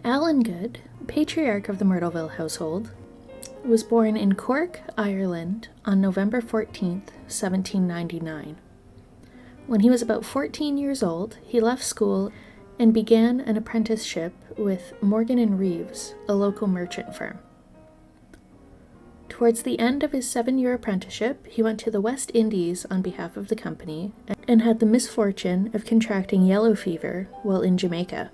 Alan Good, patriarch of the Myrtleville household, was born in Cork, Ireland on November 14th, 1799. When he was about 14 years old, he left school and began an apprenticeship with Morgan and Reeves, a local merchant firm. Towards the end of his 7-year apprenticeship, he went to the West Indies on behalf of the company and had the misfortune of contracting yellow fever while in Jamaica.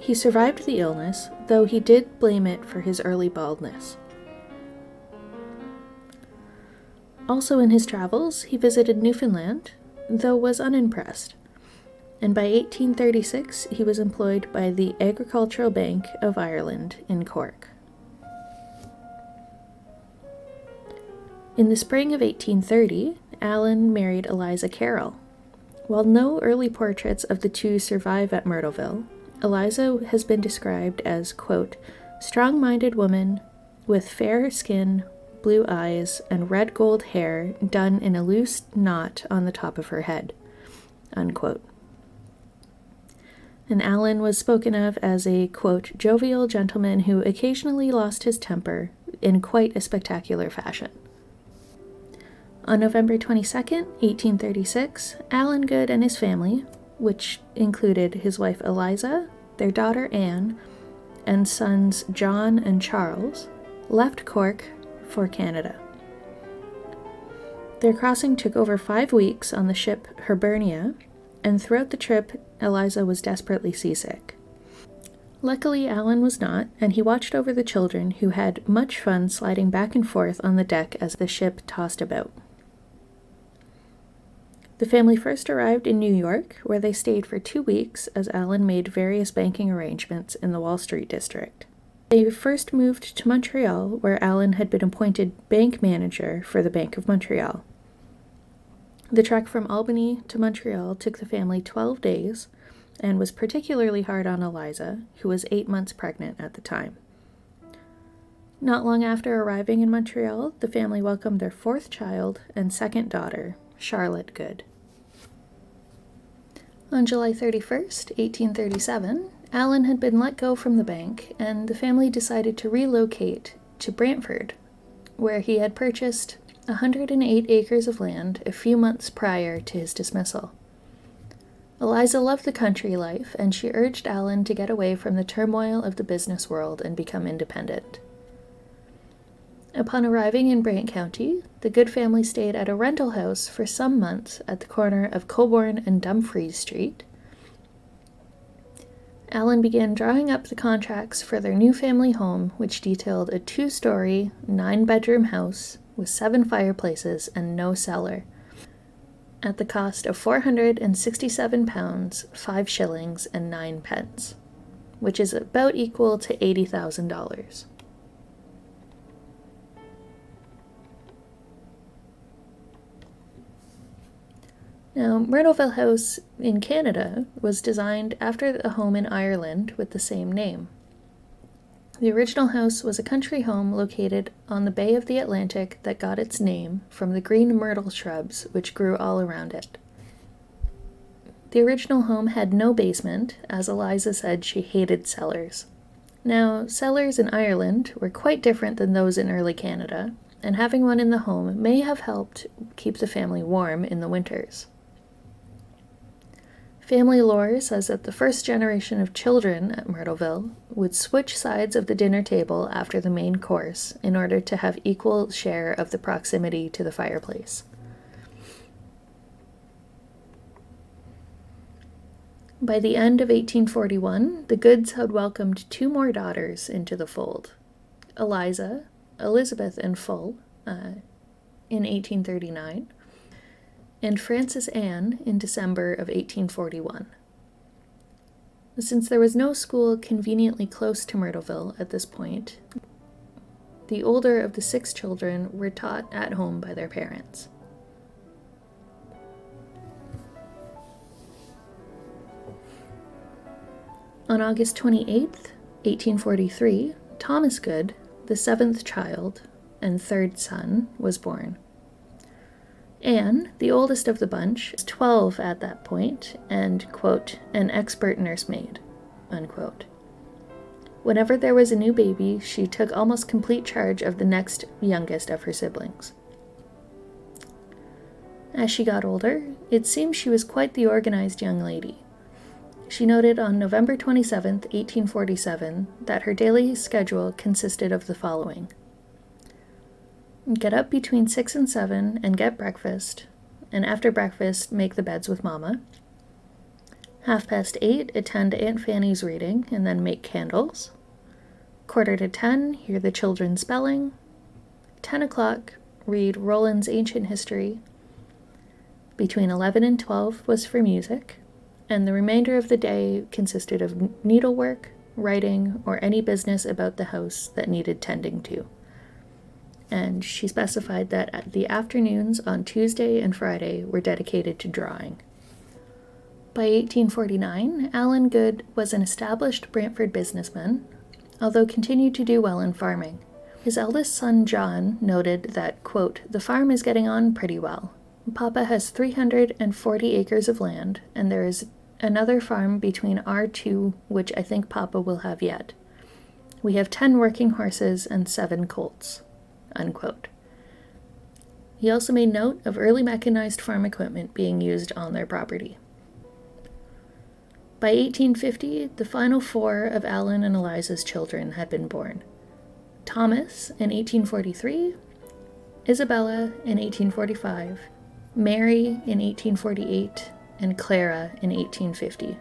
He survived the illness, though he did blame it for his early baldness. Also in his travels, he visited Newfoundland, though was unimpressed, and by 1836 he was employed by the Agricultural Bank of Ireland in Cork. In the spring of 1830, Alan married Eliza Carroll. While no early portraits of the two survive at Myrtleville, Eliza has been described as, quote, strong-minded woman with fair skin, blue eyes, and red gold hair done in a loose knot on the top of her head, unquote. And Alan was spoken of as a, quote, jovial gentleman who occasionally lost his temper in quite a spectacular fashion. On November 22nd, 1836, Alan Good and his family, which included his wife Eliza, their daughter Anne, and sons John and Charles, left Cork for Canada. Their crossing took over 5 weeks on the ship Hibernia, and throughout the trip, Eliza was desperately seasick. Luckily, Alan was not, and he watched over the children, who had much fun sliding back and forth on the deck as the ship tossed about. The family first arrived in New York, where they stayed for 2 weeks as Alan made various banking arrangements in the Wall Street district. They first moved to Montreal, where Alan had been appointed bank manager for the Bank of Montreal. The trek from Albany to Montreal took the family 12 days and was particularly hard on Eliza, who was 8 months pregnant at the time. Not long after arriving in Montreal, the family welcomed their 4th child and 2nd daughter, Charlotte Good. On July 31st, 1837, Alan had been let go from the bank, and the family decided to relocate to Brantford, where he had purchased 108 acres of land a few months prior to his dismissal. Eliza loved the country life, and she urged Alan to get away from the turmoil of the business world and become independent. Upon arriving in Brant County, the Good family stayed at a rental house for some months at the corner of Cobourn and Dumfries Street. Alan began drawing up the contracts for their new family home, which detailed a 2-story, 9-bedroom house with 7 fireplaces and no cellar, at the cost of £467, 5 shillings and 9 pence, which is about equal to $80,000. Now, Myrtleville House in Canada was designed after a home in Ireland with the same name. The original house was a country home located on the Bay of the Atlantic that got its name from the green myrtle shrubs which grew all around it. The original home had no basement, as Eliza said she hated cellars. Now, cellars in Ireland were quite different than those in early Canada, and having one in the home may have helped keep the family warm in the winters. Family lore says that the first generation of children at Myrtleville would switch sides of the dinner table after the main course in order to have equal share of the proximity to the fireplace. By the end of 1841, the Goods had welcomed 2 more daughters into the fold, Eliza, Elizabeth in full, in 1839, and Frances Anne in December of 1841. Since there was no school conveniently close to Myrtleville at this point, the older of the 6 children were taught at home by their parents. On August 28th, 1843, Thomas Good, the 7th child and 3rd son, was born. Anne, the oldest of the bunch, was 12 at that point and, quote, an expert nursemaid, unquote. Whenever there was a new baby, she took almost complete charge of the next youngest of her siblings. As she got older, it seems she was quite the organized young lady. She noted on November 27, 1847, that her daily schedule consisted of the following: get up between 6 and 7 and get breakfast, and after breakfast make the beds with Mama. 8:30, attend Aunt Fanny's reading and then make candles. 9:45, hear the children spelling. 10 o'clock, read Roland's Ancient History. Between 11 and 12 was for music, and the remainder of the day consisted of needlework, writing, or any business about the house that needed tending to. And she specified that the afternoons on Tuesday and Friday were dedicated to drawing. By 1849, Allen Good was an established Brantford businessman, although continued to do well in farming. His eldest son, John, noted that, quote, the farm is getting on pretty well. Papa has 340 acres of land, and there is another farm between our two, which I think Papa will have yet. We have 10 working horses and 7 colts, unquote. He also made note of early mechanized farm equipment being used on their property. By 1850, the final 4 of Allen and Eliza's children had been born. Thomas in 1843, Isabella in 1845, Mary in 1848, and Clara in 1850.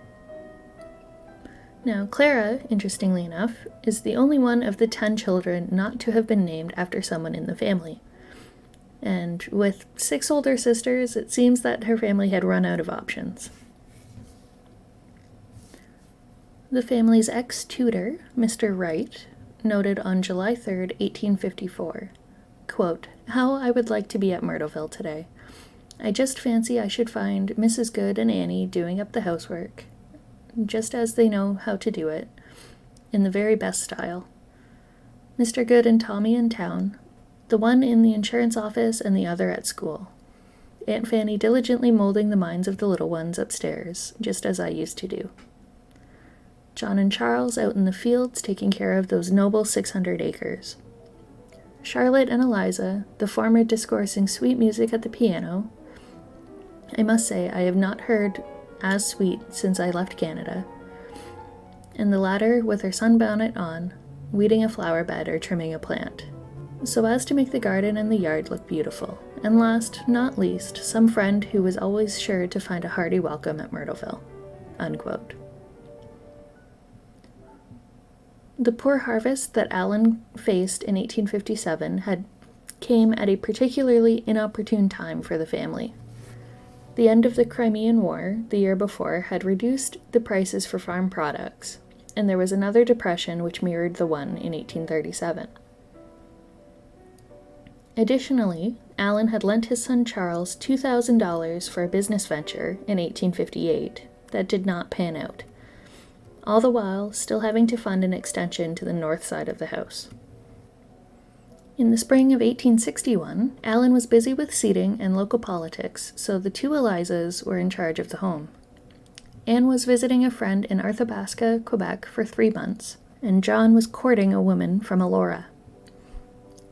Now, Clara, interestingly enough, is the only one of the 10 children not to have been named after someone in the family. And with 6 older sisters, it seems that her family had run out of options. The family's ex-tutor, Mr. Wright, noted on July 3, 1854, quote, how I would like to be at Myrtleville today. I just fancy I should find Mrs. Good and Annie doing up the housework, just as they know how to do it, in the very best style. Mr. Good and Tommy in town, the one in the insurance office and the other at school. Aunt Fanny diligently molding the minds of the little ones upstairs, just as I used to do. John and Charles out in the fields taking care of those noble 600 acres. Charlotte and Eliza, the former discoursing sweet music at the piano. I must say I have not heard as sweet since I left Canada. And the latter with her sunbonnet on, weeding a flower bed or trimming a plant, so as to make the garden and the yard look beautiful. And last, not least, some friend who was always sure to find a hearty welcome at Myrtleville, unquote. The poor harvest that Allen faced in 1857 came at a particularly inopportune time for the family. The end of the Crimean War, the year before, had reduced the prices for farm products, and there was another depression which mirrored the one in 1837. Additionally, Allen had lent his son Charles $2,000 for a business venture in 1858 that did not pan out, all the while still having to fund an extension to the north side of the house. In the spring of 1861, Allen was busy with seating and local politics, so the 2 Elizas were in charge of the home. Anne was visiting a friend in Arthabaska, Quebec for 3 months, and John was courting a woman from Elora.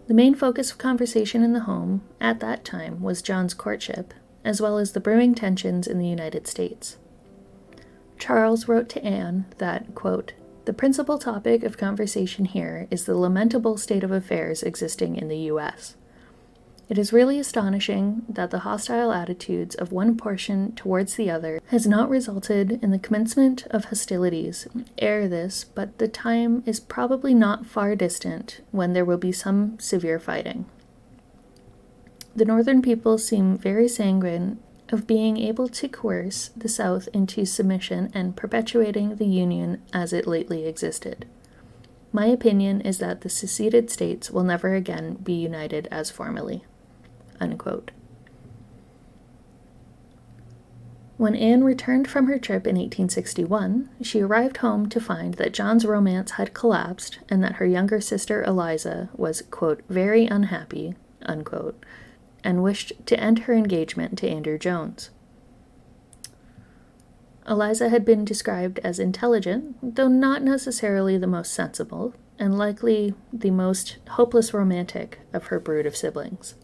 The main focus of conversation in the home, at that time, was John's courtship, as well as the brewing tensions in the United States. Charles wrote to Anne that, quote, the principal topic of conversation here is the lamentable state of affairs existing in the U.S. It is really astonishing that the hostile attitudes of one portion towards the other has not resulted in the commencement of hostilities ere this, but the time is probably not far distant when there will be some severe fighting. The northern people seem very sanguine of being able to coerce the South into submission and perpetuating the Union as it lately existed. My opinion is that the seceded states will never again be united as formerly." Unquote. When Anne returned from her trip in 1861, she arrived home to find that John's romance had collapsed and that her younger sister Eliza was, quote, very unhappy, unquote, and wished to end her engagement to Andrew Jones. Eliza had been described as intelligent, though not necessarily the most sensible, and likely the most hopeless romantic of her brood of siblings.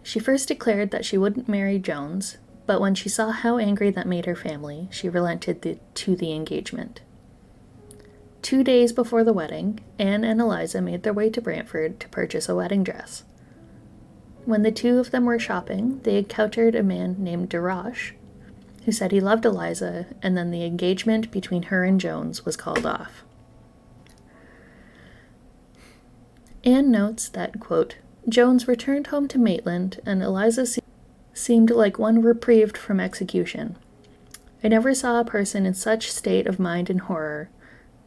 She first declared that she wouldn't marry Jones, but when she saw how angry that made her family, she relented to the engagement. 2 days before the wedding, Anne and Eliza made their way to Brantford to purchase a wedding dress. When the two of them were shopping, they encountered a man named DeRoche, who said he loved Eliza, and then the engagement between her and Jones was called off. Anne notes that, quote, Jones returned home to Maitland, and Eliza seemed like one reprieved from execution. I never saw a person in such state of mind and horror.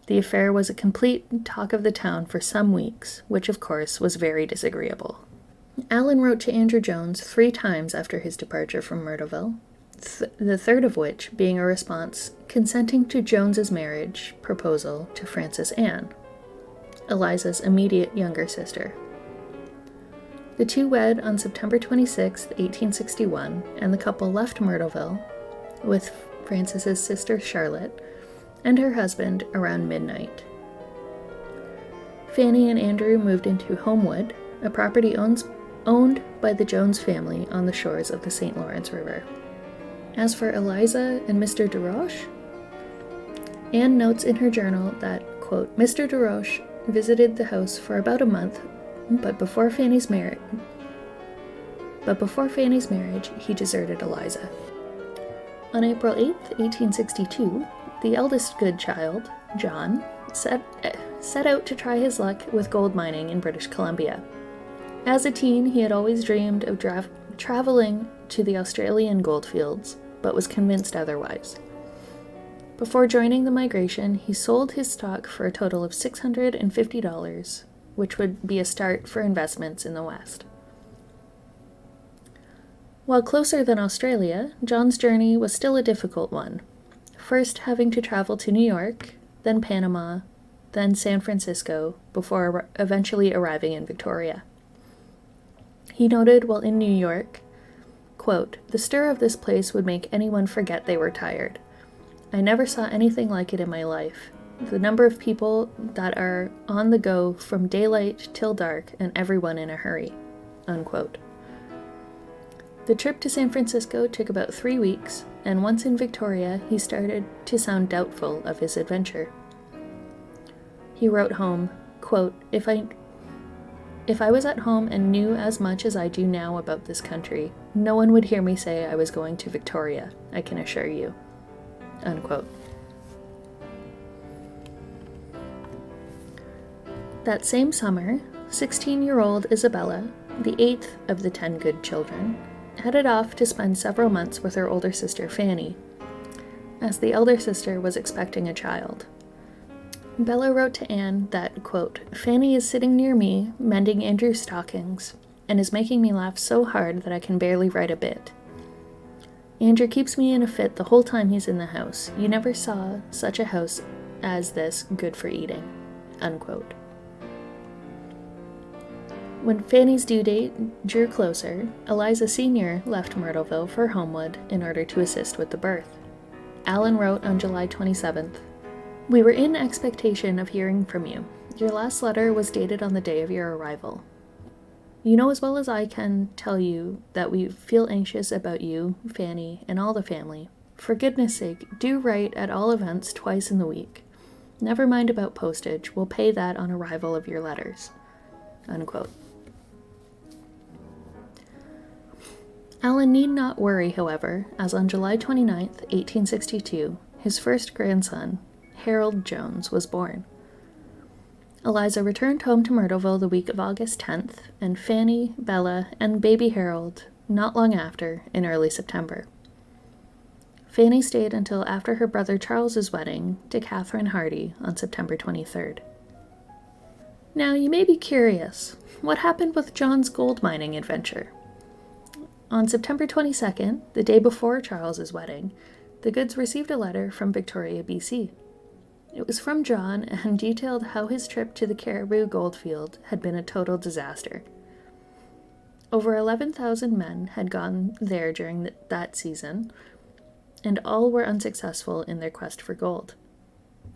The affair was a complete talk of the town for some weeks, which of course was very disagreeable. Allen wrote to Andrew Jones 3 times after his departure from Myrtleville, the third of which being a response consenting to Jones's marriage proposal to Frances Anne, Eliza's immediate younger sister. The two wed on September 26, 1861, and the couple left Myrtleville with Frances's sister Charlotte and her husband around midnight. Fanny and Andrew moved into Homewood, a property owned by the Jones family on the shores of the St. Lawrence River. As for Eliza and Mr. DeRoche, Anne notes in her journal that, quote, Mr. DeRoche visited the house for about a month, but before Fanny's marriage, he deserted Eliza. On April 8, 1862, the eldest good child, John, set out to try his luck with gold mining in British Columbia. As a teen, he had always dreamed of traveling to the Australian goldfields, but was convinced otherwise. Before joining the migration, he sold his stock for a total of $650, which would be a start for investments in the West. While closer than Australia, John's journey was still a difficult one, first having to travel to New York, then Panama, then San Francisco, before eventually arriving in Victoria. He noted while in New York, quote, the stir of this place would make anyone forget they were tired. I never saw anything like it in my life. The number of people that are on the go from daylight till dark and everyone in a hurry, unquote. The trip to San Francisco took about 3 weeks, and once in Victoria, he started to sound doubtful of his adventure. He wrote home, quote, If I was at home and knew as much as I do now about this country, no one would hear me say I was going to Victoria, I can assure you, unquote. That same summer, 16-year-old Isabella, the 8th of the 10 good children, headed off to spend several months with her older sister Fanny, as the elder sister was expecting a child. Bella wrote to Anne that, quote, Fanny is sitting near me, mending Andrew's stockings, and is making me laugh so hard that I can barely write a bit. Andrew keeps me in a fit the whole time he's in the house. You never saw such a house as this good for eating, unquote. When Fanny's due date drew closer, Eliza Sr. left Myrtleville for Homewood in order to assist with the birth. Allen wrote on July 27th, We were in expectation of hearing from you. Your last letter was dated on the day of your arrival. You know as well as I can tell you that we feel anxious about you, Fanny, and all the family. For goodness sake, do write at all events twice in the week. Never mind about postage, we'll pay that on arrival of your letters, unquote. Allen need not worry, however, as on July 29, 1862, his first grandson, Harold Jones, was born. Eliza returned home to Myrtleville the week of August 10th, and Fanny, Bella, and baby Harold not long after, in early September. Fanny stayed until after her brother Charles's wedding to Catherine Hardy on September 23rd. Now, you may be curious, what happened with John's gold mining adventure? On September 22nd, the day before Charles's wedding, the Goods received a letter from Victoria, BC. It was from John and detailed how his trip to the Caribou Goldfield had been a total disaster. Over 11,000 men had gone there during that season, and all were unsuccessful in their quest for gold.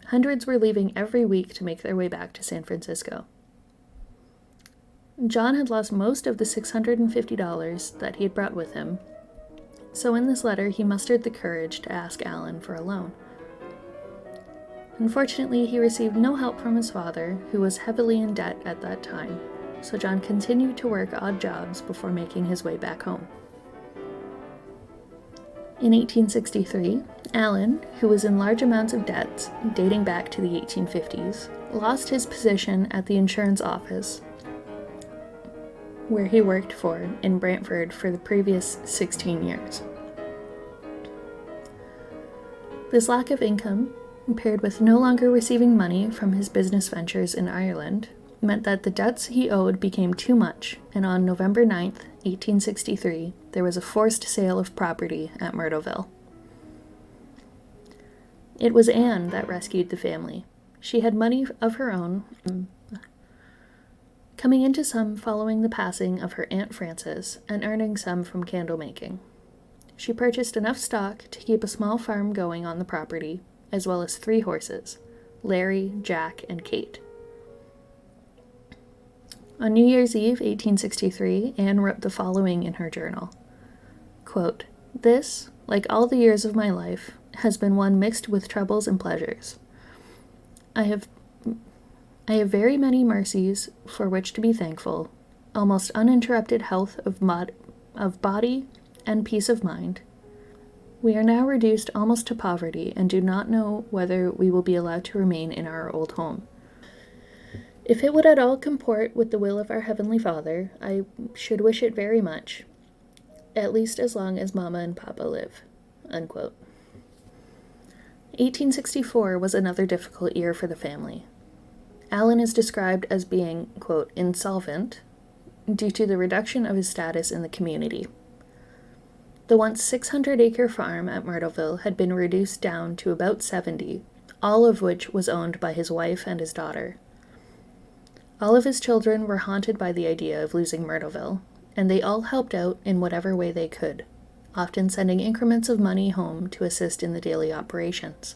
Hundreds were leaving every week to make their way back to San Francisco. John had lost most of the $650 that he had brought with him, so in this letter he mustered the courage to ask Allen for a loan. Unfortunately, he received no help from his father, who was heavily in debt at that time, so John continued to work odd jobs before making his way back home. In 1863, Allen, who was in large amounts of debts dating back to the 1850s, lost his position at the insurance office, where he worked in Brantford for the previous 16 years. This lack of income, paired with no longer receiving money from his business ventures in Ireland, meant that the debts he owed became too much, and on November 9th, 1863, there was a forced sale of property at Myrtleville. It was Anne that rescued the family. She had money of her own, coming into some following the passing of her Aunt Frances and earning some from candle making. She purchased enough stock to keep a small farm going on the property, as well as 3 horses, Larry, Jack, and Kate. On New Year's Eve, 1863, Anne wrote the following in her journal. Quote, "This, like all the years of my life, has been one mixed with troubles and pleasures. I have very many mercies for which to be thankful, almost uninterrupted health of body and peace of mind. We are now reduced almost to poverty and do not know whether we will be allowed to remain in our old home. If it would at all comport with the will of our Heavenly Father, I should wish it very much, at least as long as Mama and Papa live." Unquote. 1864 was another difficult year for the family. Allen is described as being, quote, "insolvent," due to the reduction of his status in the community. The once 600-acre farm at Myrtleville had been reduced down to about 70, all of which was owned by his wife and his daughter. All of his children were haunted by the idea of losing Myrtleville, and they all helped out in whatever way they could, often sending increments of money home to assist in the daily operations.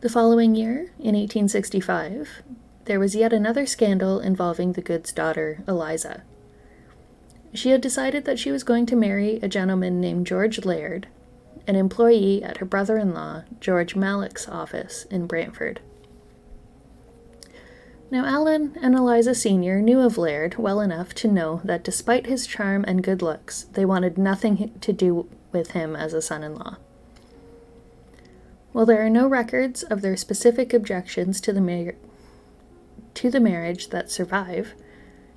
The following year, in 1865, there was yet another scandal involving the Good's daughter, Eliza. She had decided that she was going to marry a gentleman named George Laird, an employee at her brother-in-law, George Mallock's office in Brantford. Now, Allen and Eliza Sr. knew of Laird well enough to know that despite his charm and good looks, they wanted nothing to do with him as a son-in-law. While there are no records of their specific objections to the marriage that survive,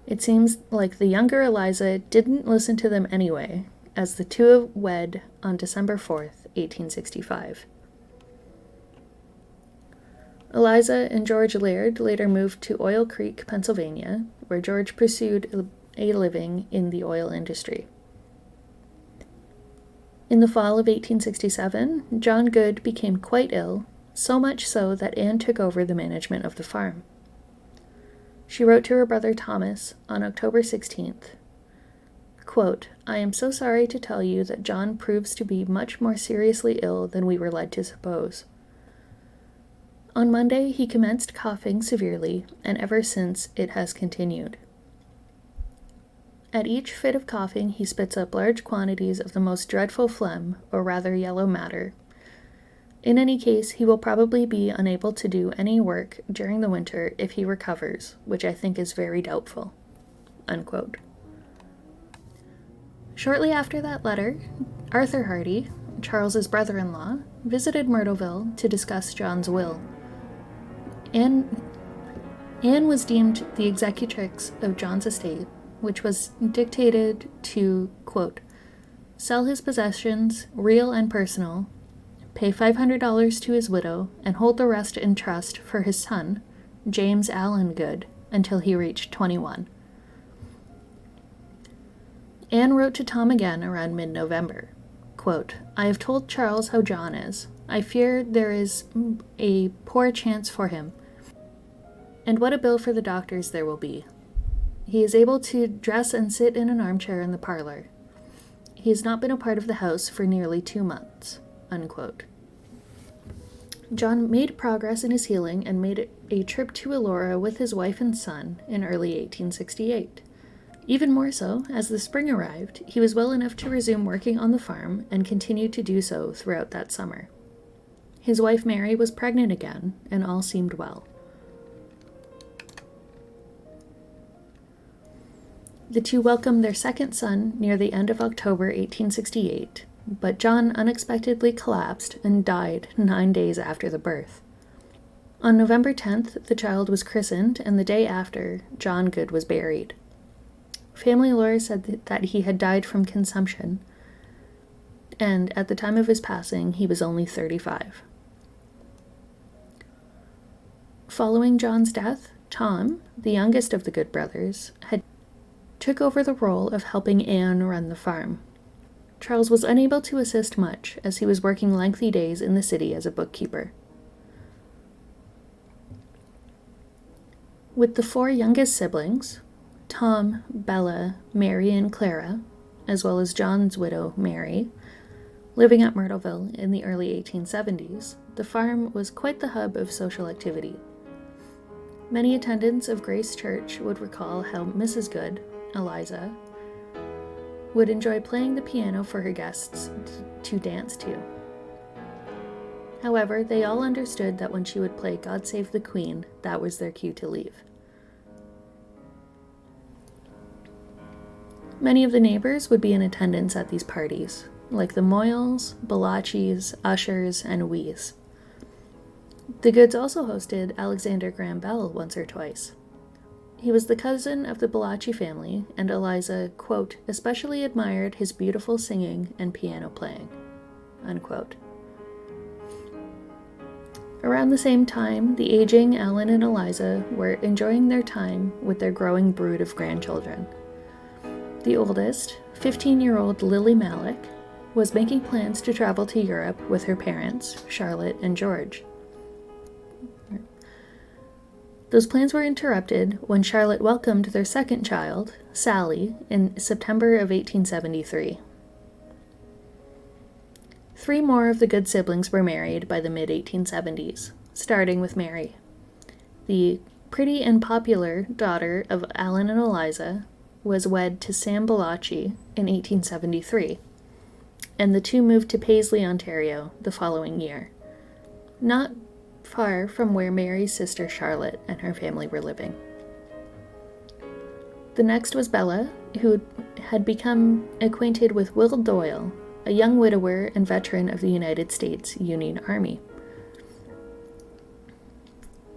it seems like the younger Eliza didn't listen to them anyway, as the two wed on December 4th, 1865. Eliza and George Laird later moved to Oil Creek, Pennsylvania, where George pursued a living in the oil industry. In the fall of 1867, John Good became quite ill, so much so that Anne took over the management of the farm. She wrote to her brother Thomas on October 16th, quote, "I am so sorry to tell you that John proves to be much more seriously ill than we were led to suppose. On Monday he commenced coughing severely, and ever since it has continued. At each fit of coughing he spits up large quantities of the most dreadful phlegm, or rather yellow matter. In any case, he will probably be unable to do any work during the winter if he recovers, which I think is very doubtful." Unquote. Shortly after that letter, Arthur Hardy, Charles's brother-in-law, visited Myrtleville to discuss John's will. Anne was deemed the executrix of John's estate, which was dictated to, quote, "sell his possessions, real and personal, pay $500 to his widow, and hold the rest in trust for his son, James Allen Good, until he reached 21. Anne wrote to Tom again around mid-November. Quote, "I have told Charles how John is. I fear there is a poor chance for him. And what a bill for the doctors there will be. He is able to dress and sit in an armchair in the parlor. He has not been a part of the house for nearly 2 months." Unquote. John made progress in his healing and made a trip to Elora with his wife and son in early 1868. Even more so, as the spring arrived, he was well enough to resume working on the farm and continued to do so throughout that summer. His wife Mary was pregnant again, and all seemed well. The two welcomed their second son near the end of October 1868, but John unexpectedly collapsed and died 9 days after the birth. On November 10th, the child was christened, and the day after, John Good was buried. Family lore said that he had died from consumption, and at the time of his passing, he was only 35. Following John's death, Tom, the youngest of the Good brothers, took over the role of helping Anne run the farm. Charles was unable to assist much, as he was working lengthy days in the city as a bookkeeper. With the 4 youngest siblings, Tom, Bella, Mary, and Clara, as well as John's widow, Mary, living at Myrtleville in the early 1870s, the farm was quite the hub of social activity. Many attendants of Grace Church would recall how Mrs. Good, Eliza, would enjoy playing the piano for her guests to dance to. However, they all understood that when she would play God Save the Queen, that was their cue to leave. Many of the neighbors would be in attendance at these parties, like the Moyles, Bellaccis, Ushers, and Wees. The Goods also hosted Alexander Graham Bell once or twice. He was the cousin of the Bellacci family, and Eliza, quote, especially admired his beautiful singing and piano playing, unquote. Around the same time, the aging Alan and Eliza were enjoying their time with their growing brood of grandchildren. The oldest, 15-year-old Lily Malik, was making plans to travel to Europe with her parents, Charlotte and George. Those plans were interrupted when Charlotte welcomed their second child, Sally, in September of 1873. 3 more of the Good siblings were married by the mid-1870s, starting with Mary. The pretty and popular daughter of Alan and Eliza was wed to Sam Bellacci in 1873, and the two moved to Paisley, Ontario, the following year, not far from where Mary's sister Charlotte and her family were living. The next was Bella, who had become acquainted with Will Doyle, a young widower and veteran of the United States Union Army.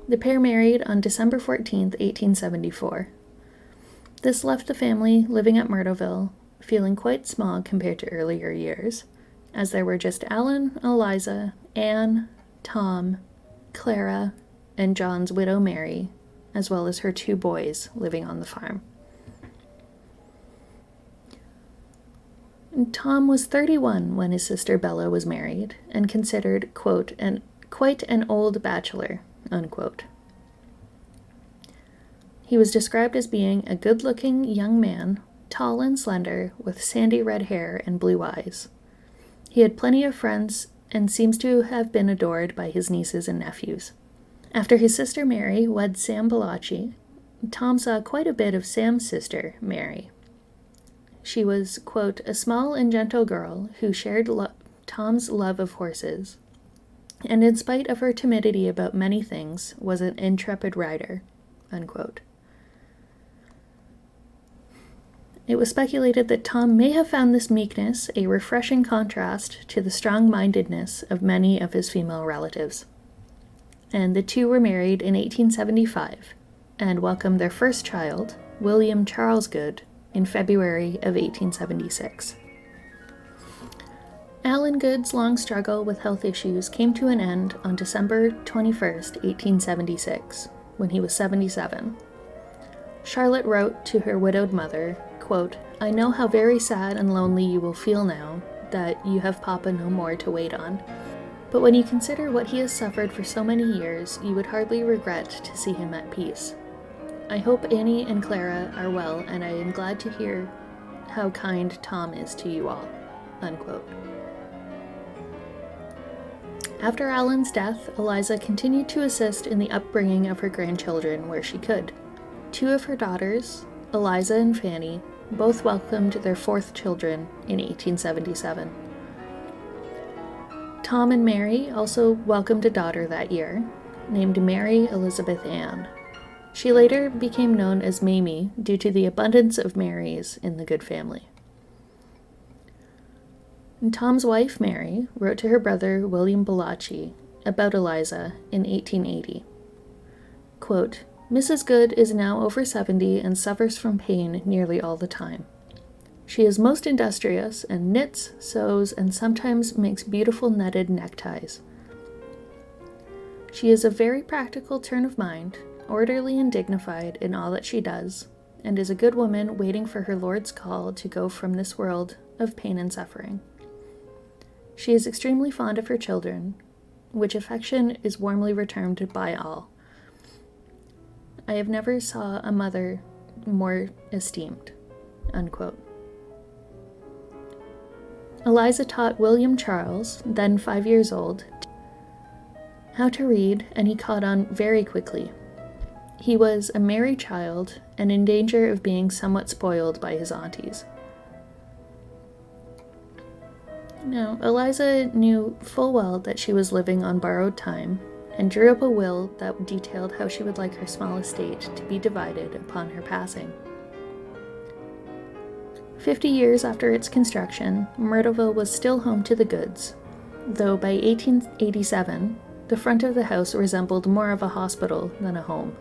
The pair married on December 14, 1874. This left the family living at Myrtleville feeling quite small compared to earlier years, as there were just Alan, Eliza, Anne, Tom, Clara, and John's widow Mary, as well as her 2 boys living on the farm. Tom was 31 when his sister Bella was married, and considered, quote, quite an old bachelor, unquote. He was described as being a good-looking young man, tall and slender, with sandy red hair and blue eyes. He had plenty of friends and seems to have been adored by his nieces and nephews. After his sister Mary wed Sam Bellacci, Tom saw quite a bit of Sam's sister, Mary. She was, quote, a small and gentle girl who shared Tom's love of horses, and in spite of her timidity about many things, was an intrepid rider, unquote. It was speculated that Tom may have found this meekness a refreshing contrast to the strong-mindedness of many of his female relatives. And the two were married in 1875 and welcomed their first child, William Charles Good, in February of 1876. Alan Good's long struggle with health issues came to an end on December 21, 1876, when he was 77. Charlotte wrote to her widowed mother, quote, I know how very sad and lonely you will feel now that you have Papa no more to wait on. But when you consider what he has suffered for so many years, you would hardly regret to see him at peace. I hope Annie and Clara are well, and I am glad to hear how kind Tom is to you all." Unquote. After Alan's death, Eliza continued to assist in the upbringing of her grandchildren where she could. 2 of her daughters, Eliza and Fanny, both welcomed their 4th children in 1877. Tom and Mary also welcomed a daughter that year, named Mary Elizabeth Ann. She later became known as Mamie due to the abundance of Marys in the Good family. And Tom's wife, Mary, wrote to her brother, William Bellacci, about Eliza in 1880. Quote, "Mrs. Good is now over 70 and suffers from pain nearly all the time. She is most industrious and knits, sews, and sometimes makes beautiful netted neckties. She is a very practical turn of mind, orderly and dignified in all that she does, and is a good woman waiting for her Lord's call to go from this world of pain and suffering. She is extremely fond of her children, which affection is warmly returned by all. I have never saw a mother more esteemed." Unquote. Eliza taught William Charles, then 5 years old, how to read, and he caught on very quickly. He was a merry child and in danger of being somewhat spoiled by his aunties. Now, Eliza knew full well that she was living on borrowed time and drew up a will that detailed how she would like her small estate to be divided upon her passing. 50 years after its construction, Myrtleville was still home to the Goods, though by 1887, the front of the house resembled more of a hospital than a home.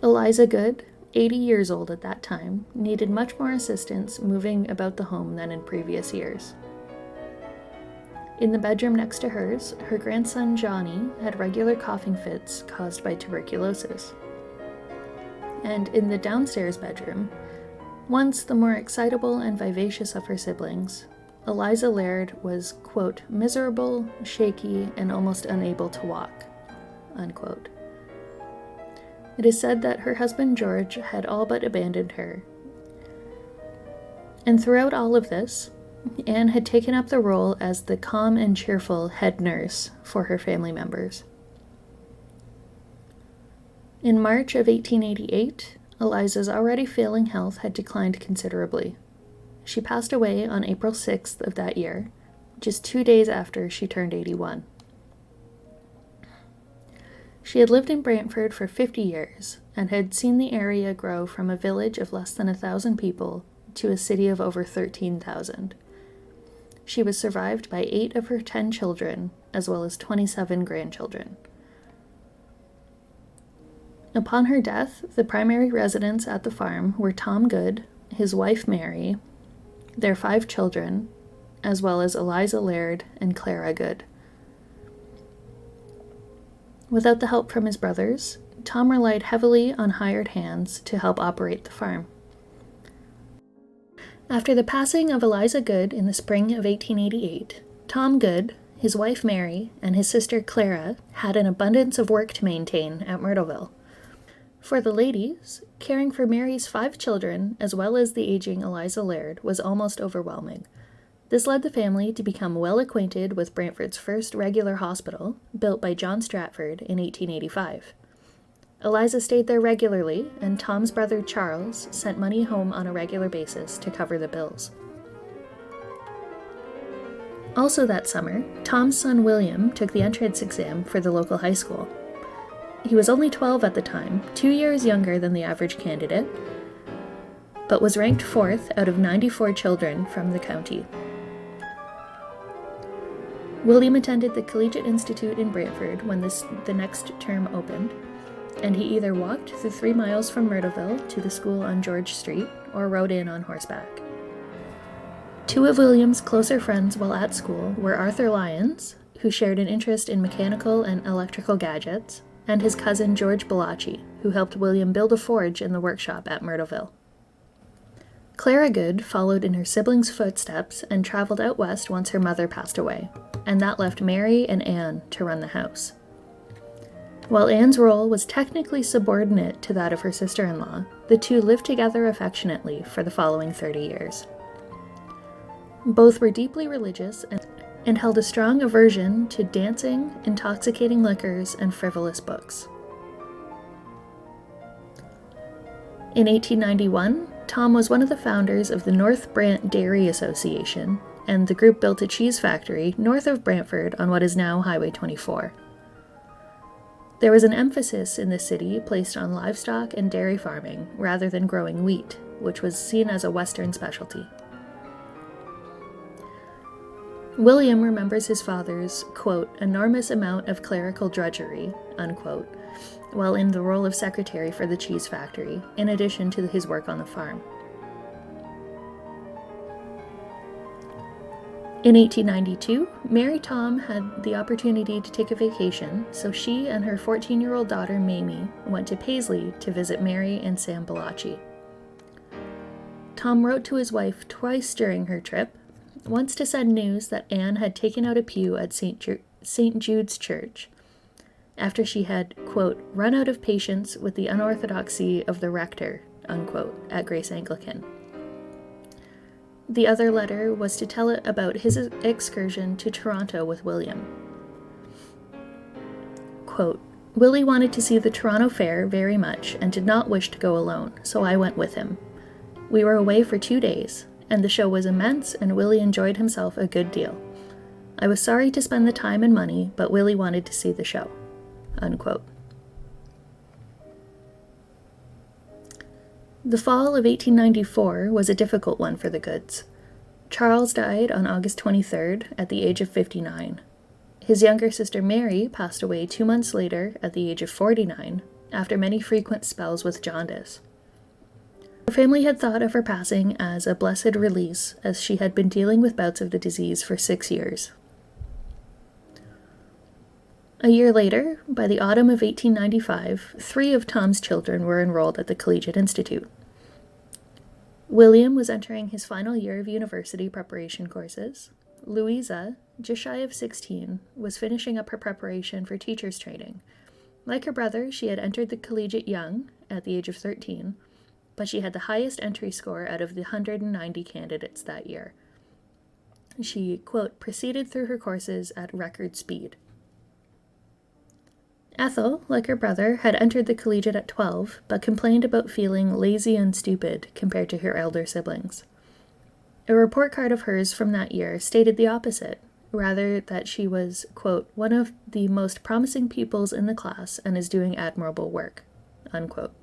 Eliza Good, 80 years old at that time, needed much more assistance moving about the home than in previous years. In the bedroom next to hers, her grandson Johnny had regular coughing fits caused by tuberculosis. And in the downstairs bedroom, once the more excitable and vivacious of her siblings, Eliza Laird was, quote, "miserable, shaky, and almost unable to walk," unquote. It is said that her husband George had all but abandoned her. And throughout all of this, Anne had taken up the role as the calm and cheerful head nurse for her family members. In March of 1888, Eliza's already failing health had declined considerably. She passed away on April 6th of that year, just 2 days after she turned 81. She had lived in Brantford for 50 years and had seen the area grow from a village of less than 1,000 people to a city of over 13,000. She was survived by 8 of her 10 children, as well as 27 grandchildren. Upon her death, the primary residents at the farm were Tom Good, his wife Mary, their 5 children, as well as Eliza Laird and Clara Good. Without the help from his brothers, Tom relied heavily on hired hands to help operate the farm. After the passing of Eliza Good in the spring of 1888, Tom Good, his wife Mary, and his sister Clara had an abundance of work to maintain at Myrtleville. For the ladies, caring for Mary's 5 children, as well as the aging Eliza Laird, was almost overwhelming. This led the family to become well acquainted with Brantford's first regular hospital, built by John Stratford in 1885. Eliza stayed there regularly, and Tom's brother Charles sent money home on a regular basis to cover the bills. Also that summer, Tom's son William took the entrance exam for the local high school. He was only 12 at the time, 2 years younger than the average candidate, but was ranked 4th out of 94 children from the county. William attended the Collegiate Institute in Brantford when the next term opened, and he either walked the 3 miles from Myrtleville to the school on George Street or rode in on horseback. 2 of William's closer friends while at school were Arthur Lyons, who shared an interest in mechanical and electrical gadgets, and his cousin George Bellacci, who helped William build a forge in the workshop at Myrtleville. Clara Good followed in her siblings' footsteps and traveled out west once her mother passed away, and that left Mary and Anne to run the house. While Anne's role was technically subordinate to that of her sister-in-law, the two lived together affectionately for the following 30 years. Both were deeply religious and held a strong aversion to dancing, intoxicating liquors, and frivolous books. In 1891, Tom was one of the founders of the North Brant Dairy Association, and the group built a cheese factory north of Brantford on what is now Highway 24. There was an emphasis in the city placed on livestock and dairy farming rather than growing wheat, which was seen as a Western specialty. William remembers his father's, quote, enormous amount of clerical drudgery, unquote, while in the role of secretary for the cheese factory, in addition to his work on the farm. In 1892, Mary Tom had the opportunity to take a vacation, so she and her 14-year-old daughter Mamie went to Paisley to visit Mary and Sam Bellacci. Tom wrote to his wife twice during her trip, once to send news that Anne had taken out a pew at St. Jude's Church, after she had, quote, run out of patience with the unorthodoxy of the rector, unquote, at Grace Anglican. The other letter was to tell it about his excursion to Toronto with William. Quote, Willie wanted to see the Toronto Fair very much and did not wish to go alone, so I went with him. We were away for 2 days, and the show was immense, and Willie enjoyed himself a good deal. I was sorry to spend the time and money, but Willie wanted to see the show. Unquote. The fall of 1894 was a difficult one for the Goods. Charles died on August 23rd at the age of 59. His younger sister Mary passed away 2 months later at the age of 49, after many frequent spells with jaundice. Her family had thought of her passing as a blessed release, as she had been dealing with bouts of the disease for 6 years. A year later, by the autumn of 1895, 3 of Tom's children were enrolled at the Collegiate Institute. William was entering his final year of university preparation courses. Louisa, just shy of 16, was finishing up her preparation for teacher's training. Like her brother, she had entered the collegiate young, at the age of 13, but she had the highest entry score out of the 190 candidates that year. She, quote, proceeded through her courses at record speed. Ethel, like her brother, had entered the collegiate at 12, but complained about feeling lazy and stupid compared to her elder siblings. A report card of hers from that year stated the opposite, rather that she was, quote, one of the most promising pupils in the class and is doing admirable work, unquote.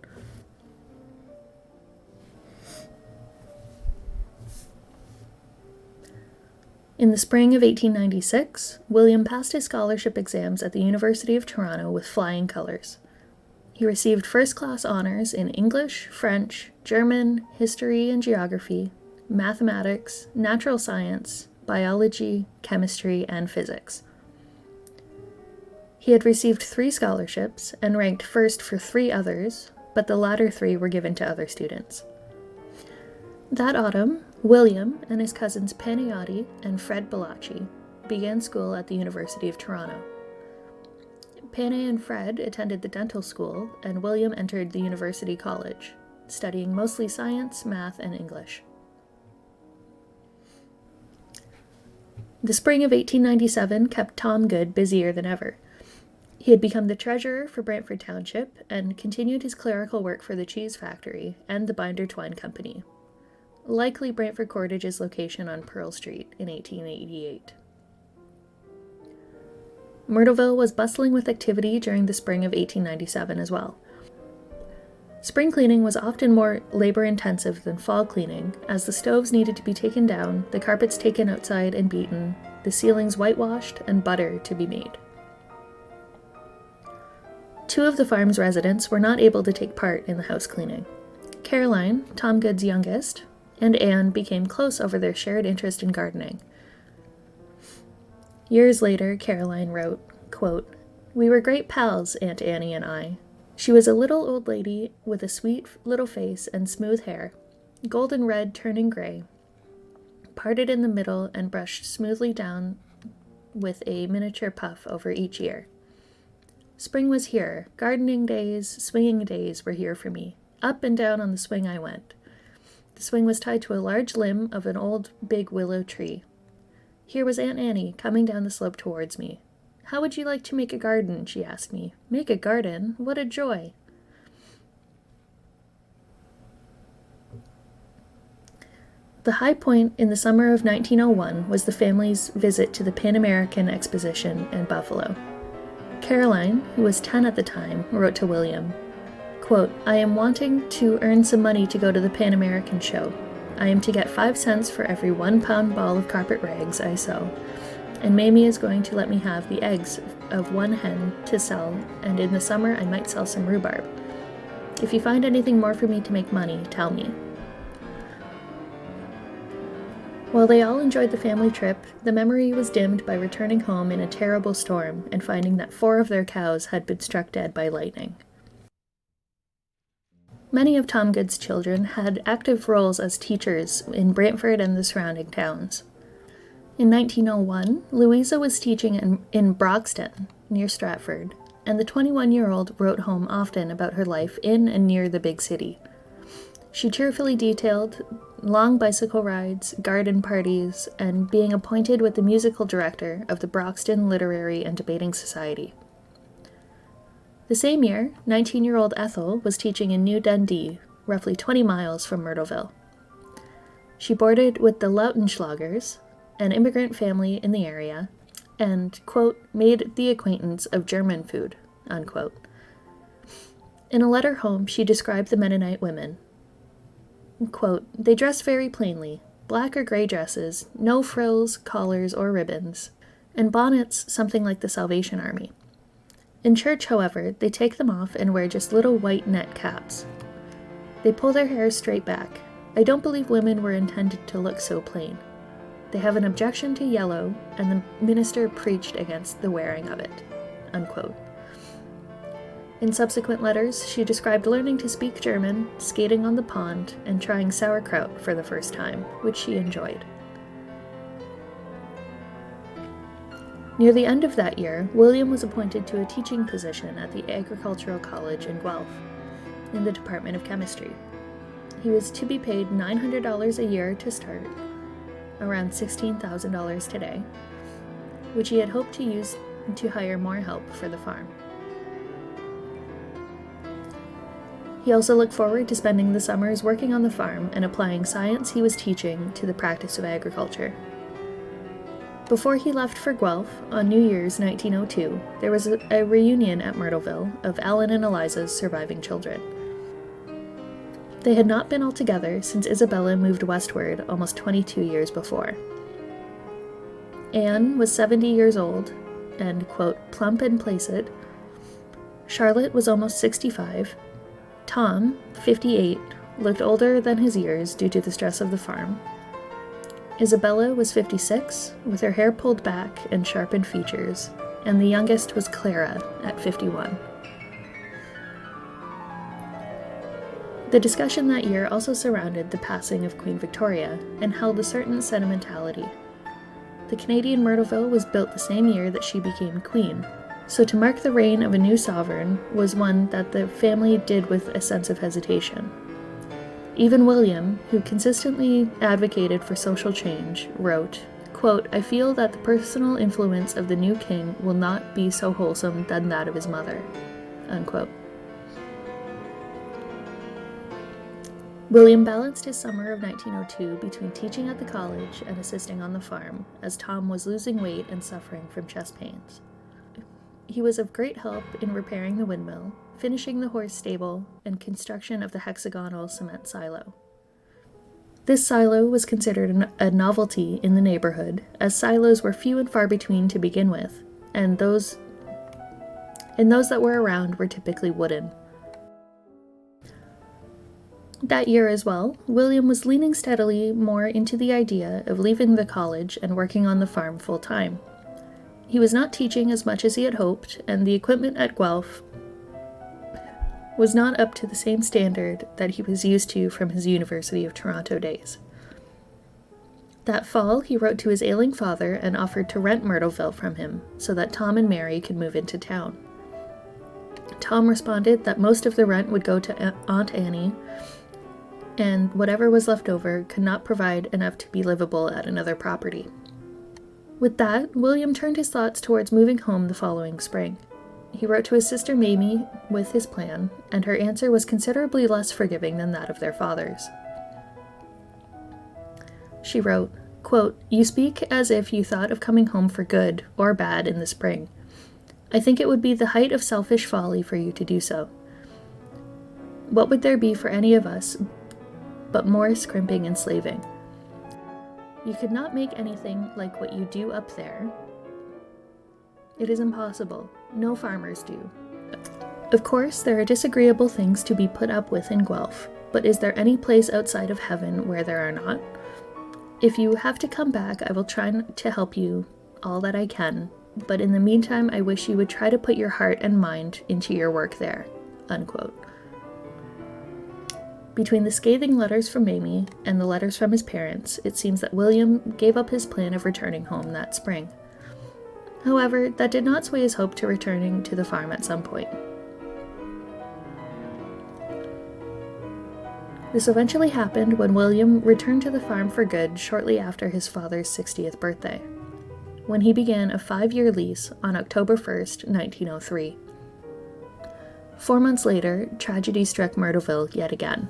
In the spring of 1896, William passed his scholarship exams at the University of Toronto with flying colors. He received first-class honors in English, French, German, history and geography, mathematics, natural science, biology, chemistry, and physics. He had received 3 scholarships and ranked first for 3 others, but the latter 3 were given to other students. That autumn, William and his cousins Panayiotis and Fred Bellacci began school at the University of Toronto. Panay and Fred attended the dental school, and William entered the University College, studying mostly science, math, and English. The spring of 1897 kept Tom Good busier than ever. He had become the treasurer for Brantford Township and continued his clerical work for the cheese factory and the Binder Twine Company, likely Brantford Cordage's location on Pearl Street in 1888. Myrtleville was bustling with activity during the spring of 1897 as well. Spring cleaning was often more labor-intensive than fall cleaning, as the stoves needed to be taken down, the carpets taken outside and beaten, the ceilings whitewashed, and butter to be made. 2 of the farm's residents were not able to take part in the house cleaning. Caroline, Tom Good's youngest, and Anne became close over their shared interest in gardening. Years later, Caroline wrote, quote, "We were great pals, Aunt Annie and I. She was a little old lady with a sweet little face and smooth hair, golden red turning gray, parted in the middle and brushed smoothly down with a miniature puff over each ear. Spring was here. Gardening days, swinging days were here for me. Up and down on the swing I went. The swing was tied to a large limb of an old big willow tree. Here was Aunt Annie coming down the slope towards me. "How would you like to make a garden?" she asked me. "Make a garden? What a joy!" The high point in the summer of 1901 was the family's visit to the Pan American Exposition in Buffalo. Caroline, who was 10 at the time, wrote to William, quote, "I am wanting to earn some money to go to the Pan American show. I am to get 5 cents for every 1-pound ball of carpet rags I sew, and Mamie is going to let me have the eggs of one hen to sell, and in the summer I might sell some rhubarb. If you find anything more for me to make money, tell me." While they all enjoyed the family trip, the memory was dimmed by returning home in a terrible storm and finding that 4 of their cows had been struck dead by lightning. Many of Tom Good's children had active roles as teachers in Brantford and the surrounding towns. In 1901, Louisa was teaching in Broxton, near Stratford, and the 21-year-old wrote home often about her life in and near the big city. She cheerfully detailed long bicycle rides, garden parties, and being appointed with the musical director of the Broxton Literary and Debating Society. The same year, 19-year-old Ethel was teaching in New Dundee, roughly 20 miles from Myrtleville. She boarded with the Lautenschlagers, an immigrant family in the area, and, quote, "made the acquaintance of German food," unquote. In a letter home, she described the Mennonite women. Quote, "They dress very plainly, black or gray dresses, no frills, collars, or ribbons, and bonnets something like the Salvation Army. In church, however, they take them off and wear just little white net caps. They pull their hair straight back. I don't believe women were intended to look so plain. They have an objection to yellow, and the minister preached against the wearing of it," unquote. In subsequent letters, she described learning to speak German, skating on the pond, and trying sauerkraut for the first time, which she enjoyed. Near the end of that year, William was appointed to a teaching position at the Agricultural College in Guelph, in the Department of Chemistry. He was to be paid $900 a year to start, around $16,000 today, which he had hoped to use to hire more help for the farm. He also looked forward to spending the summers working on the farm and applying science he was teaching to the practice of agriculture. Before he left for Guelph, on New Year's 1902, there was a reunion at Myrtleville of Alan and Eliza's surviving children. They had not been all together since Isabella moved westward almost 22 years before. Anne was 70 years old and, quote, "plump and placid." Charlotte was almost 65. Tom, 58, looked older than his years due to the stress of the farm. Isabella was 56, with her hair pulled back and sharpened features, and the youngest was Clara at 51. The discussion that year also surrounded the passing of Queen Victoria and held a certain sentimentality. The Canadian Myrtleville was built the same year that she became queen, so to mark the reign of a new sovereign was one that the family did with a sense of hesitation. Even William, who consistently advocated for social change, wrote, quote, "I feel that the personal influence of the new king will not be so wholesome than that of his mother," unquote. William balanced his summer of 1902 between teaching at the college and assisting on the farm, as Tom was losing weight and suffering from chest pains. He was of great help in repairing the windmill, finishing the horse stable, and construction of the hexagonal cement silo. This silo was considered a novelty in the neighborhood, as silos were few and far between to begin with, and those that were around were typically wooden. That year as well, William was leaning steadily more into the idea of leaving the college and working on the farm full-time. He was not teaching as much as he had hoped, and the equipment at Guelph was not up to the same standard that he was used to from his University of Toronto days. That fall, he wrote to his ailing father and offered to rent Myrtleville from him so that Tom and Mary could move into town. Tom responded that most of the rent would go to Aunt Annie, and whatever was left over could not provide enough to be livable at another property. With that, William turned his thoughts towards moving home the following spring. He wrote to his sister Mamie with his plan, and her answer was considerably less forgiving than that of their fathers. She wrote, quote, "You speak as if you thought of coming home for good or bad in the spring. I think it would be the height of selfish folly for you to do so. What would there be for any of us but more scrimping and slaving? You could not make anything like what you do up there. It is impossible. No farmers do. Of course, there are disagreeable things to be put up with in Guelph, but is there any place outside of heaven where there are not? If you have to come back, I will try to help you all that I can, but in the meantime, I wish you would try to put your heart and mind into your work there." Unquote. Between the scathing letters from Mamie and the letters from his parents, it seems that William gave up his plan of returning home that spring. However, that did not sway his hope to returning to the farm at some point. This eventually happened when William returned to the farm for good shortly after his father's 60th birthday, when he began a 5-year lease on October 1st, 1903. 4 months later, tragedy struck Myrtleville yet again.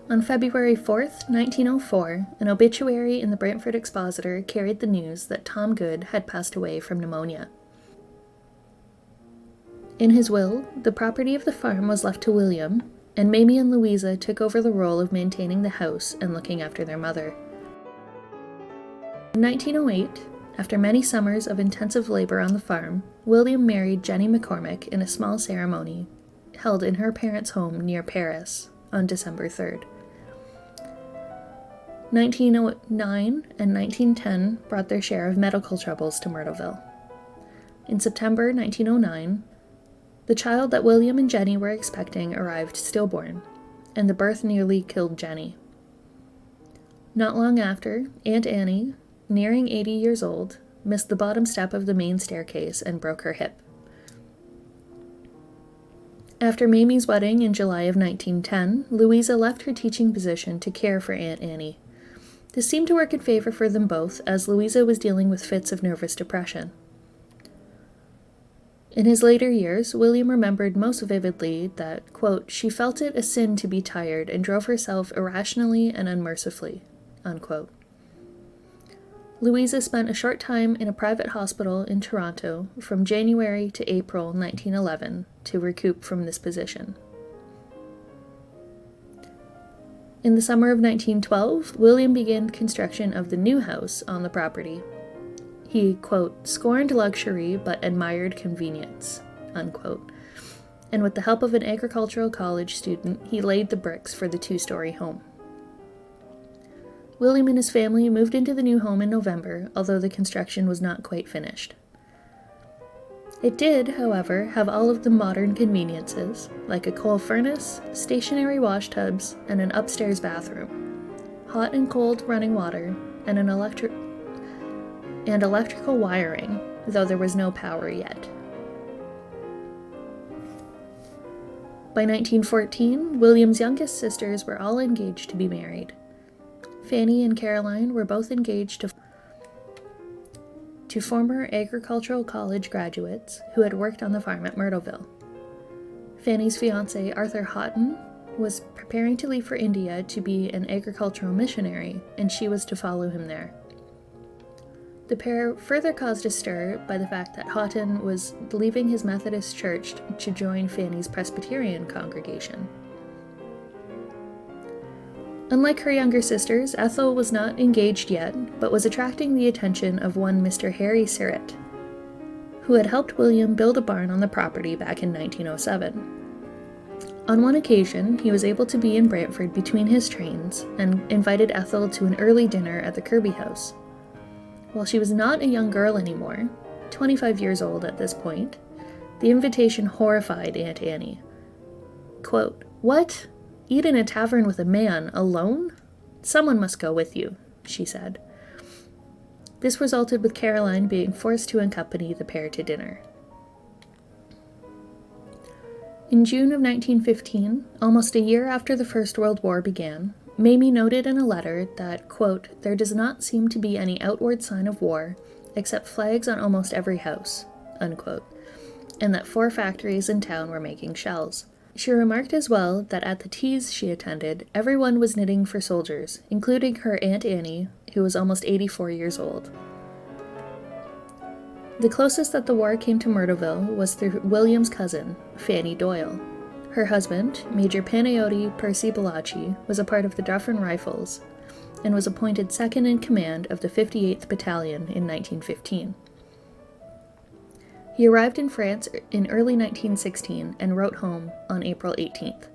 On February 4th, 1904, an obituary in the Brantford Expositor carried the news that Tom Good had passed away from pneumonia. In his will, the property of the farm was left to William, and Mamie and Louisa took over the role of maintaining the house and looking after their mother. In 1908, after many summers of intensive labor on the farm, William married Jenny McCormick in a small ceremony held in her parents' home near Paris on December 3rd. 1909 and 1910 brought their share of medical troubles to Myrtleville. In September 1909, the child that William and Jenny were expecting arrived stillborn, and the birth nearly killed Jenny. Not long after, Aunt Annie, nearing 80 years old, missed the bottom step of the main staircase and broke her hip. After Mamie's wedding in July of 1910, Louisa left her teaching position to care for Aunt Annie. This seemed to work in favor for them both, as Louisa was dealing with fits of nervous depression. In his later years, William remembered most vividly that, quote, "she felt it a sin to be tired and drove herself irrationally and unmercifully," unquote. Louisa spent a short time in a private hospital in Toronto from January to April 1911 to recoup from this position. In the summer of 1912, William began construction of the new house on the property. He, quote, "scorned luxury but admired convenience," unquote, and with the help of an agricultural college student, he laid the bricks for the 2-story home. William and his family moved into the new home in November, although the construction was not quite finished. It did, however, have all of the modern conveniences, like a coal furnace, stationary wash tubs, and an upstairs bathroom, hot and cold running water, and an electrical wiring, though there was no power yet. By 1914, William's youngest sisters were all engaged to be married. Fanny and Caroline were both engaged to former agricultural college graduates who had worked on the farm at Myrtleville. Fanny's fiancé, Arthur Houghton, was preparing to leave for India to be an agricultural missionary, and she was to follow him there. The pair further caused a stir by the fact that Houghton was leaving his Methodist church to join Fanny's Presbyterian congregation. Unlike her younger sisters, Ethel was not engaged yet, but was attracting the attention of one Mr. Harry Surratt, who had helped William build a barn on the property back in 1907. On one occasion, he was able to be in Brantford between his trains and invited Ethel to an early dinner at the Kirby house. While she was not a young girl anymore, 25 years old at this point, the invitation horrified Aunt Annie. Quote, "What? Eat in a tavern with a man, alone? Someone must go with you," she said. This resulted with Caroline being forced to accompany the pair to dinner. In June of 1915, almost a year after the First World War began, Mamie noted in a letter that, quote, "there does not seem to be any outward sign of war, except flags on almost every house," unquote, and that 4 factories in town were making shells. She remarked as well that at the teas she attended, everyone was knitting for soldiers, including her Aunt Annie, who was almost 84 years old. The closest that the war came to Myrtleville was through William's cousin, Fanny Doyle. Her husband, Major Panayoti Percy Balachi, was a part of the Dufferin Rifles and was appointed second in command of the 58th Battalion in 1915. He arrived in France in early 1916 and wrote home on April 18th.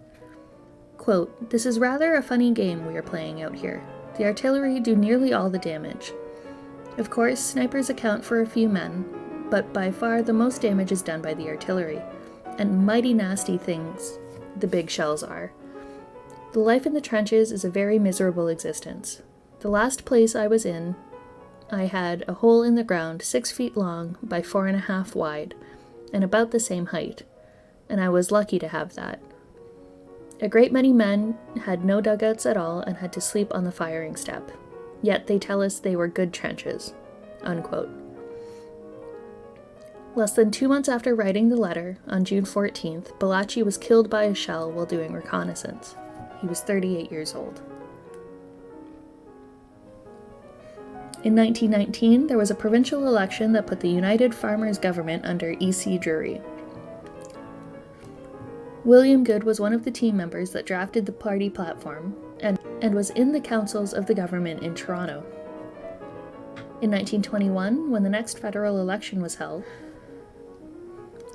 Quote, "This is rather a funny game we are playing out here. The artillery do nearly all the damage. Of course, snipers account for a few men, but by far the most damage is done by the artillery, and mighty nasty things the big shells are. The life in the trenches is a very miserable existence. The last place I was in, I had a hole in the ground 6 feet long by 4.5 wide, and about the same height, and I was lucky to have that. A great many men had no dugouts at all and had to sleep on the firing step. Yet they tell us they were good trenches," unquote. Less than 2 months after writing the letter, on June 14th, Balachi was killed by a shell while doing reconnaissance. He was 38 years old. In 1919, there was a provincial election that put the United Farmers government under E.C. Drury. William Good was one of the team members that drafted the party platform and was in the councils of the government in Toronto. In 1921, when the next federal election was held,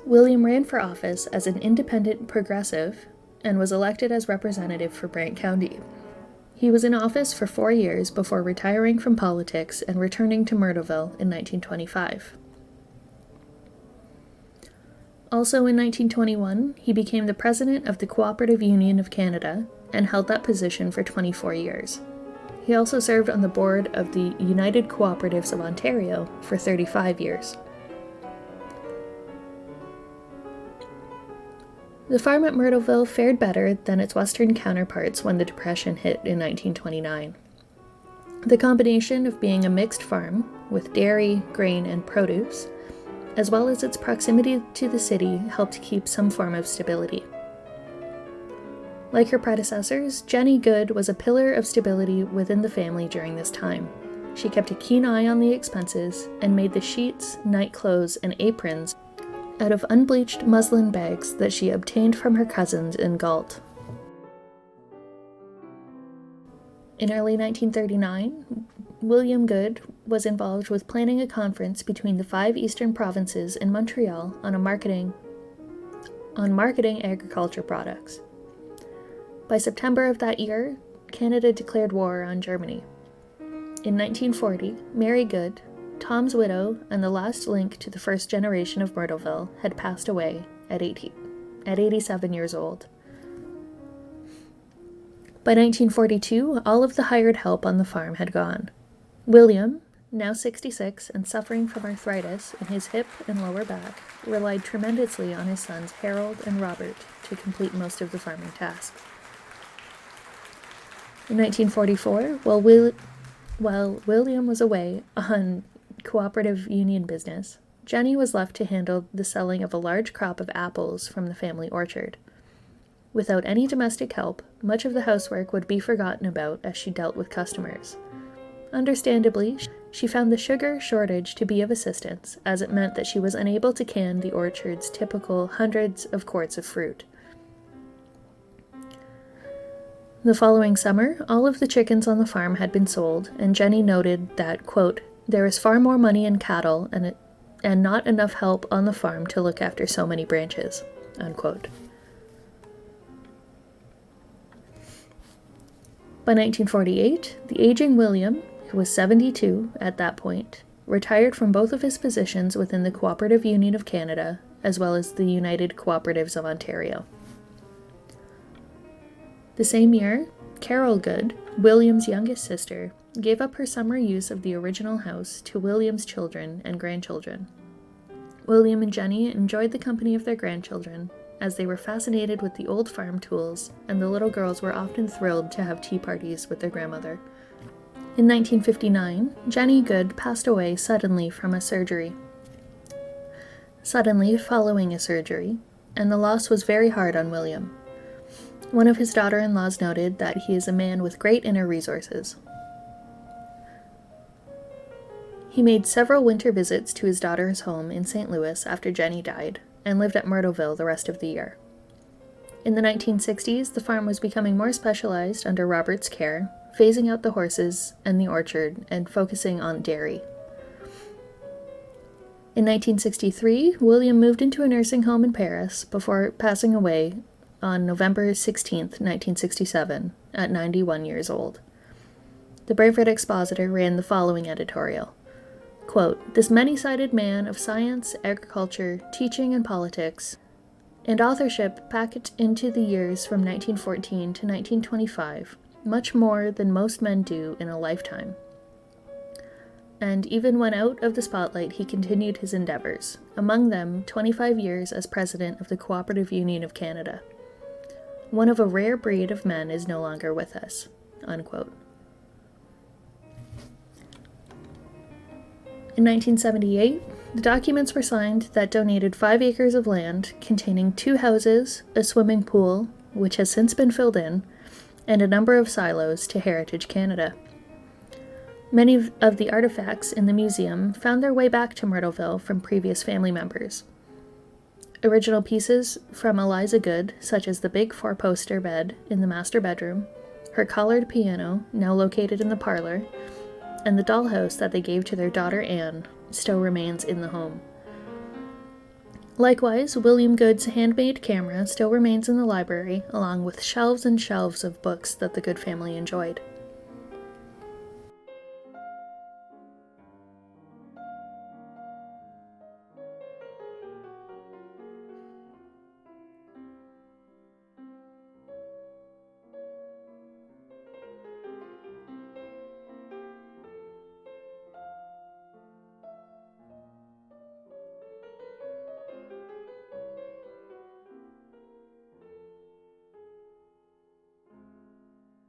William ran for office as an independent progressive and was elected as representative for Brant County. He was in office for 4 years before retiring from politics and returning to Myrtleville in 1925. Also in 1921, he became the president of the Cooperative Union of Canada and held that position for 24 years. He also served on the board of the United Cooperatives of Ontario for 35 years. The farm at Myrtleville fared better than its western counterparts when the Depression hit in 1929. The combination of being a mixed farm, with dairy, grain, and produce, as well as its proximity to the city, helped keep some form of stability. Like her predecessors, Jenny Good was a pillar of stability within the family during this time. She kept a keen eye on the expenses and made the sheets, night clothes, and aprons out of unbleached muslin bags that she obtained from her cousins in Galt. In early 1939, William Good was involved with planning a conference between the 5 eastern provinces in Montreal on marketing agriculture products. By September of that year, Canada declared war on Germany. In 1940, Mary Good, Tom's widow and the last link to the first generation of Myrtleville, had passed away at 87 years old. By 1942, all of the hired help on the farm had gone. William, now 66 and suffering from arthritis in his hip and lower back, relied tremendously on his sons Harold and Robert to complete most of the farming tasks. In 1944, while William was away on cooperative union business, Jenny was left to handle the selling of a large crop of apples from the family orchard. Without any domestic help, much of the housework would be forgotten about as she dealt with customers. Understandably, she found the sugar shortage to be of assistance, as it meant that she was unable to can the orchard's typical hundreds of quarts of fruit. The following summer, all of the chickens on the farm had been sold, and Jenny noted that, quote, "there is far more money in cattle and not enough help on the farm to look after so many branches," unquote. By 1948, the aging William, who was 72 at that point, retired from both of his positions within the Cooperative Union of Canada, as well as the United Cooperatives of Ontario. The same year, Carol Good, William's youngest sister, gave up her summer use of the original house to William's children and grandchildren. William and Jenny enjoyed the company of their grandchildren, as they were fascinated with the old farm tools, and the little girls were often thrilled to have tea parties with their grandmother. In 1959, Jenny Good passed away suddenly following a surgery, and the loss was very hard on William. One of his daughter-in-laws noted that he is a man with great inner resources. He made several winter visits to his daughter's home in St. Louis after Jenny died, and lived at Myrtleville the rest of the year. In the 1960s, the farm was becoming more specialized under Robert's care, phasing out the horses and the orchard and focusing on dairy. In 1963, William moved into a nursing home in Paris before passing away on November 16, 1967, at 91 years old. The Brayford Expositor ran the following editorial. Quote, "This many-sided man of science, agriculture, teaching, and politics, and authorship packed into the years from 1914 to 1925, much more than most men do in a lifetime. And even when out of the spotlight, he continued his endeavors, among them 25 years as president of the Cooperative Union of Canada. One of a rare breed of men is no longer with us." Unquote. In 1978, the documents were signed that donated 5 acres of land containing 2 houses, a swimming pool, which has since been filled in, and a number of silos to Heritage Canada. Many of the artifacts in the museum found their way back to Myrtleville from previous family members. Original pieces from Eliza Good, such as the big 4-poster bed in the master bedroom, her colored piano, now located in the parlor, and the dollhouse that they gave to their daughter Anne, still remains in the home. Likewise, William Good's handmade camera still remains in the library, along with shelves and shelves of books that the Good family enjoyed.